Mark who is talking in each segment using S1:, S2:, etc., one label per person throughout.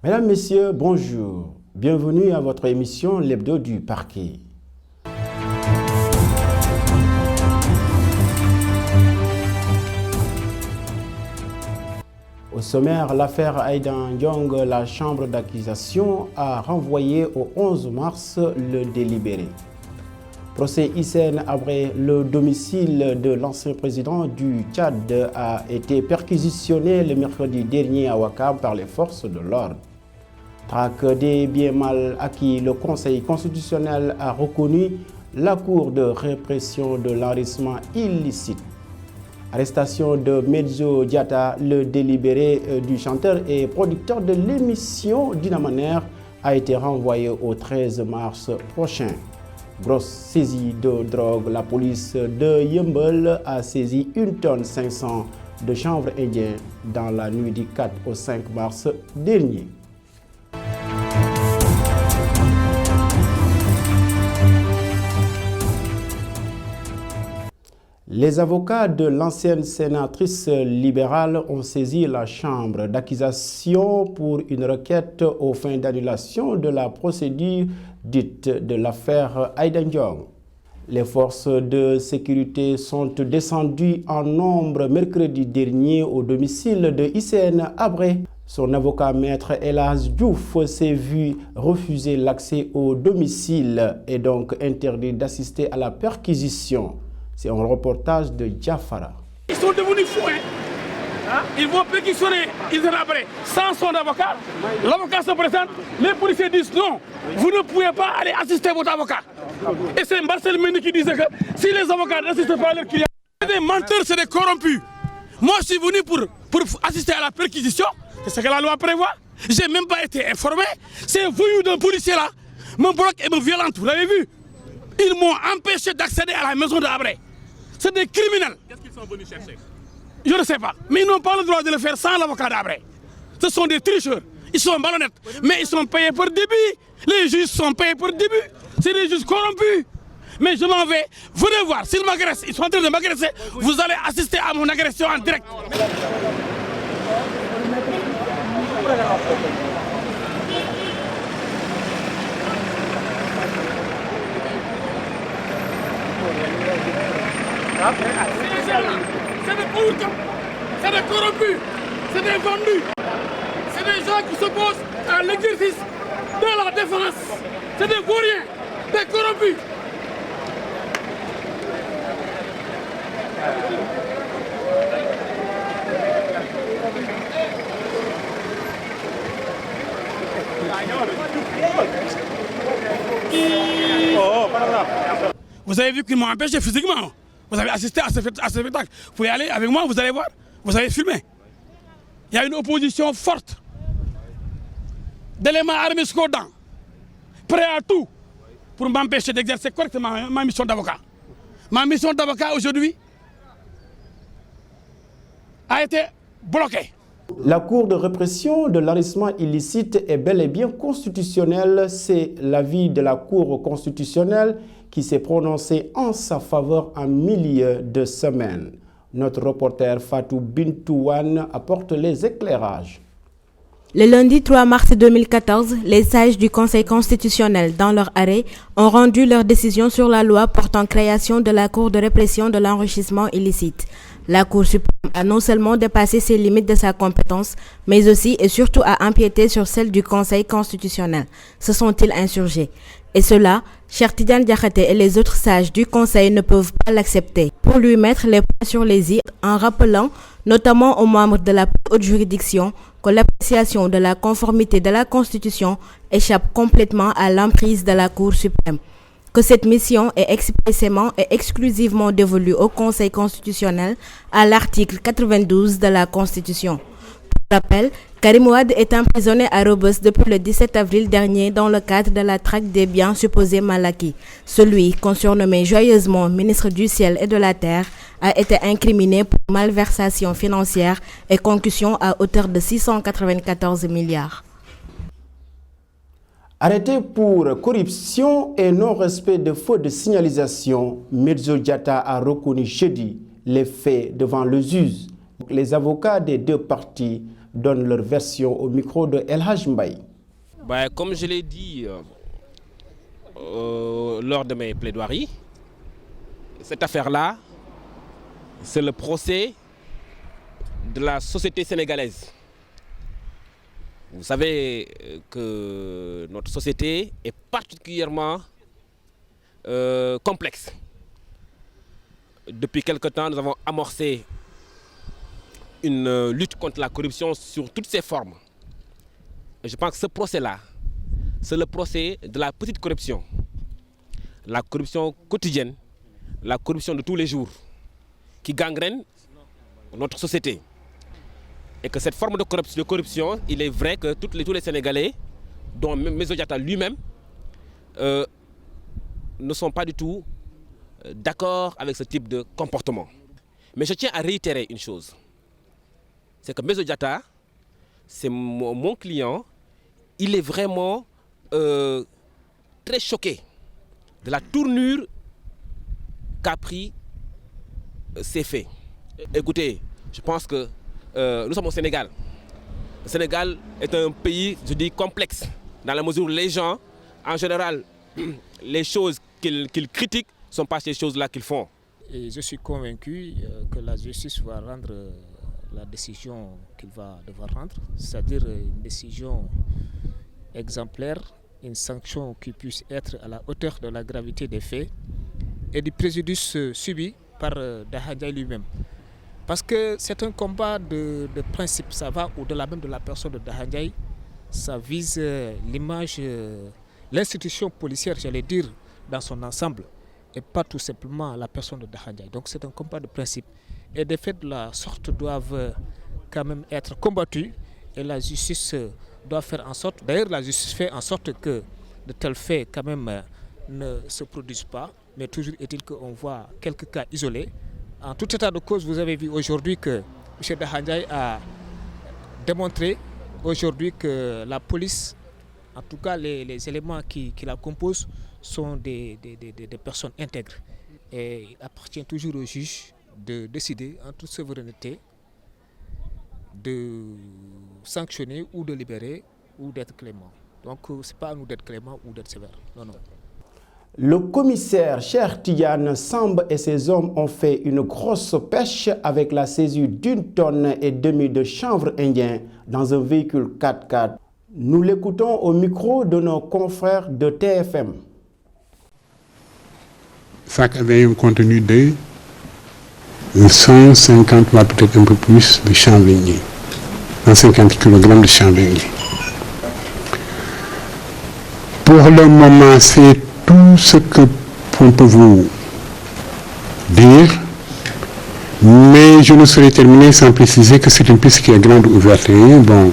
S1: Mesdames, Messieurs, bonjour. Bienvenue à votre émission L'Hebdo du Parquet. Au sommaire, l'affaire Aïda Ndiong, la chambre d'accusation a renvoyé au 11 mars le délibéré. Procès Hissène Habré, le domicile de l'ancien président du Tchad a été perquisitionné le mercredi dernier à Ouakam par les forces de l'ordre. Traque des biens mal acquis, le Conseil constitutionnel a reconnu la Cour de répression de l'enrichissement illicite. Arrestation de Medzo Diatta, le délibéré du chanteur et producteur de l'émission Dinamaner, a été renvoyé au 13 mars prochain. Grosse saisie de drogue, la police de Yeumbeul a saisi 1 tonne 500 de chanvre indien dans la nuit du 4 au 5 mars dernier. Les avocats de l'ancienne sénatrice libérale ont saisi la chambre d'accusation pour une requête aux fins d'annulation de la procédure dite de l'affaire Aïda Ndiong. Les forces de sécurité sont descendues en nombre mercredi dernier au domicile de Hissène Habré. Son avocat maître Elhadj Diouf s'est vu refuser l'accès au domicile et donc interdit d'assister à la perquisition. C'est un reportage de Diafara.
S2: Ils sont devenus fous, hein? Ils vont pétitionner Hissène Habré sans son avocat. L'avocat se présente, les policiers disent non, vous ne pouvez pas aller assister votre avocat. Et c'est Marcel Mendy qui disait que si les avocats n'assistent pas à leur client, c'est des menteurs, c'est des corrompus. Moi je suis venu pour assister à la perquisition, c'est ce que la loi prévoit. Je n'ai même pas été informé. Ces voyous d'un policier là me bloquent et me violentent, vous l'avez vu. Ils m'ont empêché d'accéder à la maison de Habré. C'est des criminels. Qu'est-ce qu'ils sont venus chercher? Je ne sais pas. Mais ils n'ont pas le droit de le faire sans l'avocat d'Habré. Ce sont des tricheurs. Ils sont malhonnêtes. Mais ils sont payés pour début. Les juges sont payés pour début. C'est des juges corrompus. Mais je m'en vais. Venez voir. S'ils m'agressent, ils sont en train de m'agresser. Vous allez assister à mon agression en direct. C'est des pauvres, c'est des corrompus, c'est des vendus, c'est des gens qui s'opposent à l'exercice de la défense, c'est des vauriens, des corrompus. Vous avez vu qu'ils m'ont empêché physiquement. Vous avez assisté à ce spectacle. Vous pouvez aller avec moi, vous allez voir. Vous avez filmé. Il y a une opposition forte d'éléments armés jusqu'aux dents, prêts à tout pour m'empêcher d'exercer correctement ma mission d'avocat. Ma mission d'avocat aujourd'hui a été bloquée.
S1: La Cour de répression de l'enrichissement illicite est bel et bien constitutionnelle. C'est l'avis de la Cour constitutionnelle qui s'est prononcée en sa faveur en milieu de semaine. Notre reporter Fatou Bintouane apporte les éclairages.
S3: Le lundi 3 mars 2014, les sages du Conseil constitutionnel, dans leur arrêt, ont rendu leur décision sur la loi portant création de la Cour de répression de l'enrichissement illicite. La Cour suprême a non seulement dépassé ses limites de sa compétence, mais aussi et surtout a empiété sur celle du Conseil constitutionnel. Se sont-ils insurgés? Et cela, Cheikh Tidiane Diakhaté et les autres sages du Conseil ne peuvent pas l'accepter. Pour lui mettre les points sur les i, en rappelant, notamment aux membres de la plus haute juridiction, que l'appréciation de la conformité de la Constitution échappe complètement à l'emprise de la Cour suprême. Que cette mission est expressément et exclusivement dévolue au Conseil constitutionnel à l'article 92 de la Constitution. Rappel, Karim Wade est emprisonné à Rebeuss depuis le 17 avril dernier dans le cadre de la traque des biens supposés mal acquis. Celui qu'on surnommait joyeusement ministre du Ciel et de la Terre a été incriminé pour malversation financière et concussion à hauteur de 694 milliards.
S1: Arrêté pour corruption et non-respect de feux de signalisation, Medzo Diatta a reconnu jeudi les faits devant le juge. Les avocats des deux parties donnent leur version au micro de El Hadj Mbaye.
S4: Comme je l'ai dit lors de mes plaidoiries, cette affaire-là, c'est le procès de la société sénégalaise. Vous savez que notre société est particulièrement complexe. Depuis quelque temps, nous avons amorcé une lutte contre la corruption sur toutes ses formes. Et je pense que ce procès-là, c'est le procès de la petite corruption. La corruption quotidienne, la corruption de tous les jours, qui gangrène notre société. Et que cette forme de corruption, il est vrai que tous les Sénégalais, dont Medzo Diatta lui-même, ne sont pas du tout d'accord avec ce type de comportement. Mais je tiens à réitérer une chose. C'est que Medzo Diatta, c'est mon client, il est vraiment très choqué de la tournure qu'a pris ces faits. Écoutez, je pense que nous sommes au Sénégal. Le Sénégal est un pays, je dis, complexe, dans la mesure où les gens, en général, les choses qu'ils critiquent ne sont pas ces choses-là qu'ils font.
S5: Et je suis convaincu que la justice va rendre la décision qu'il va devoir rendre, c'est-à-dire une décision exemplaire, une sanction qui puisse être à la hauteur de la gravité des faits et du préjudice subi par Daha Ndiaye lui-même. Parce que c'est un combat de principe, ça va au-delà même de la personne de Daha Ndiaye, ça vise l'image, l'institution policière, j'allais dire, dans son ensemble, et pas tout simplement la personne de Daha Ndiaye. Donc c'est un combat de principe. Et des faits de la sorte doivent quand même être combattus et la justice doit faire en sorte, d'ailleurs la justice fait en sorte que de tels faits quand même ne se produisent pas, mais toujours est-il qu'on voit quelques cas isolés. En tout état de cause, vous avez vu aujourd'hui que M. Daha Ndiaye a démontré aujourd'hui que la police, en tout cas les éléments qui la composent, sont des personnes intègres. Et il appartient toujours au juge de décider en toute souveraineté de sanctionner ou de libérer ou d'être clément. Donc ce n'est pas à nous d'être clément ou d'être sévère. Non, non.
S1: Le commissaire Cheikh Tidiane Samb et ses hommes ont fait une grosse pêche avec la saisie d'1,5 tonne de chanvre indien dans un véhicule 4x4. Nous l'écoutons au micro de nos confrères de TFM.
S6: Ça avait un contenu de 150 voire peut-être un peu plus de chanvre indien. 150 kg de chanvre indien. Pour le moment, c'est tout ce qu'on peut vous dire, mais je ne saurais terminer sans préciser que c'est une piste qui est grande ouverte. Bon,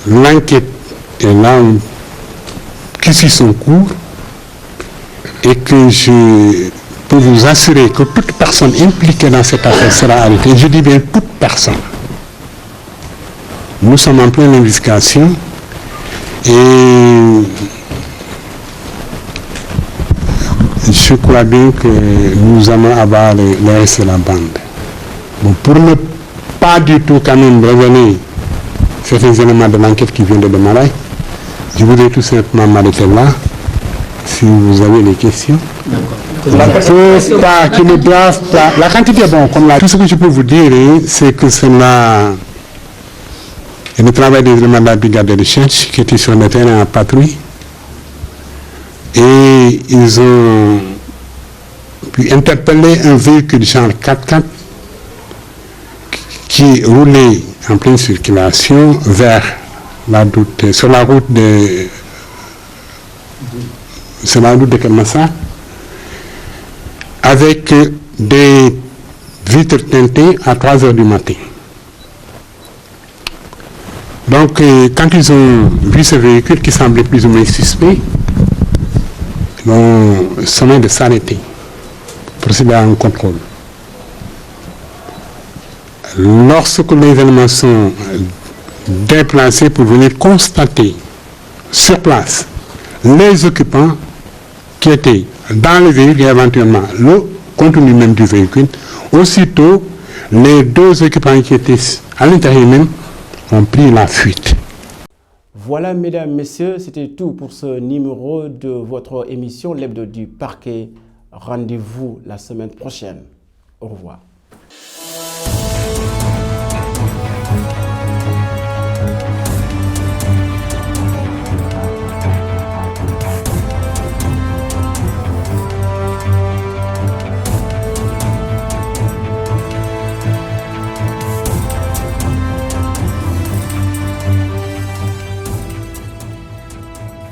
S6: l'enquête est là, qui suit son cours, et que je peux vous assurer que toute personne impliquée dans cette affaire sera arrêtée. Je dis bien toute personne. Nous sommes en pleine investigation et je crois bien que nous allons avoir le reste de la bande. Bon, pour ne pas du tout quand même révéler certains éléments de l'enquête qui viennent de démarrer, je voudrais tout simplement m'arrêter là. Si vous avez des questions. La quantité est bon. Tout ce que je peux vous dire, c'est que c'est le travail des éléments de la brigade de recherche qui était sur le terrain en patrouille. Et ils ont pu interpeller un véhicule genre 4x4 qui roulait en pleine circulation vers sur la route de Kermassa, avec des vitres teintées à 3 h du matin. Donc, quand ils ont vu ce véhicule qui semblait plus ou moins suspect, ils ont sommé de s'arrêter, procéder à un contrôle. Lorsque les éléments sont déplacés pour venir constater sur place les occupants qui étaient dans le véhicule et éventuellement le contenu même du véhicule, aussitôt les deux occupants qui étaient à l'intérieur même ont pris la fuite.
S1: Voilà, mesdames, messieurs, c'était tout pour ce numéro de votre émission L'Hebdo du Parquet. Rendez-vous la semaine prochaine. Au revoir.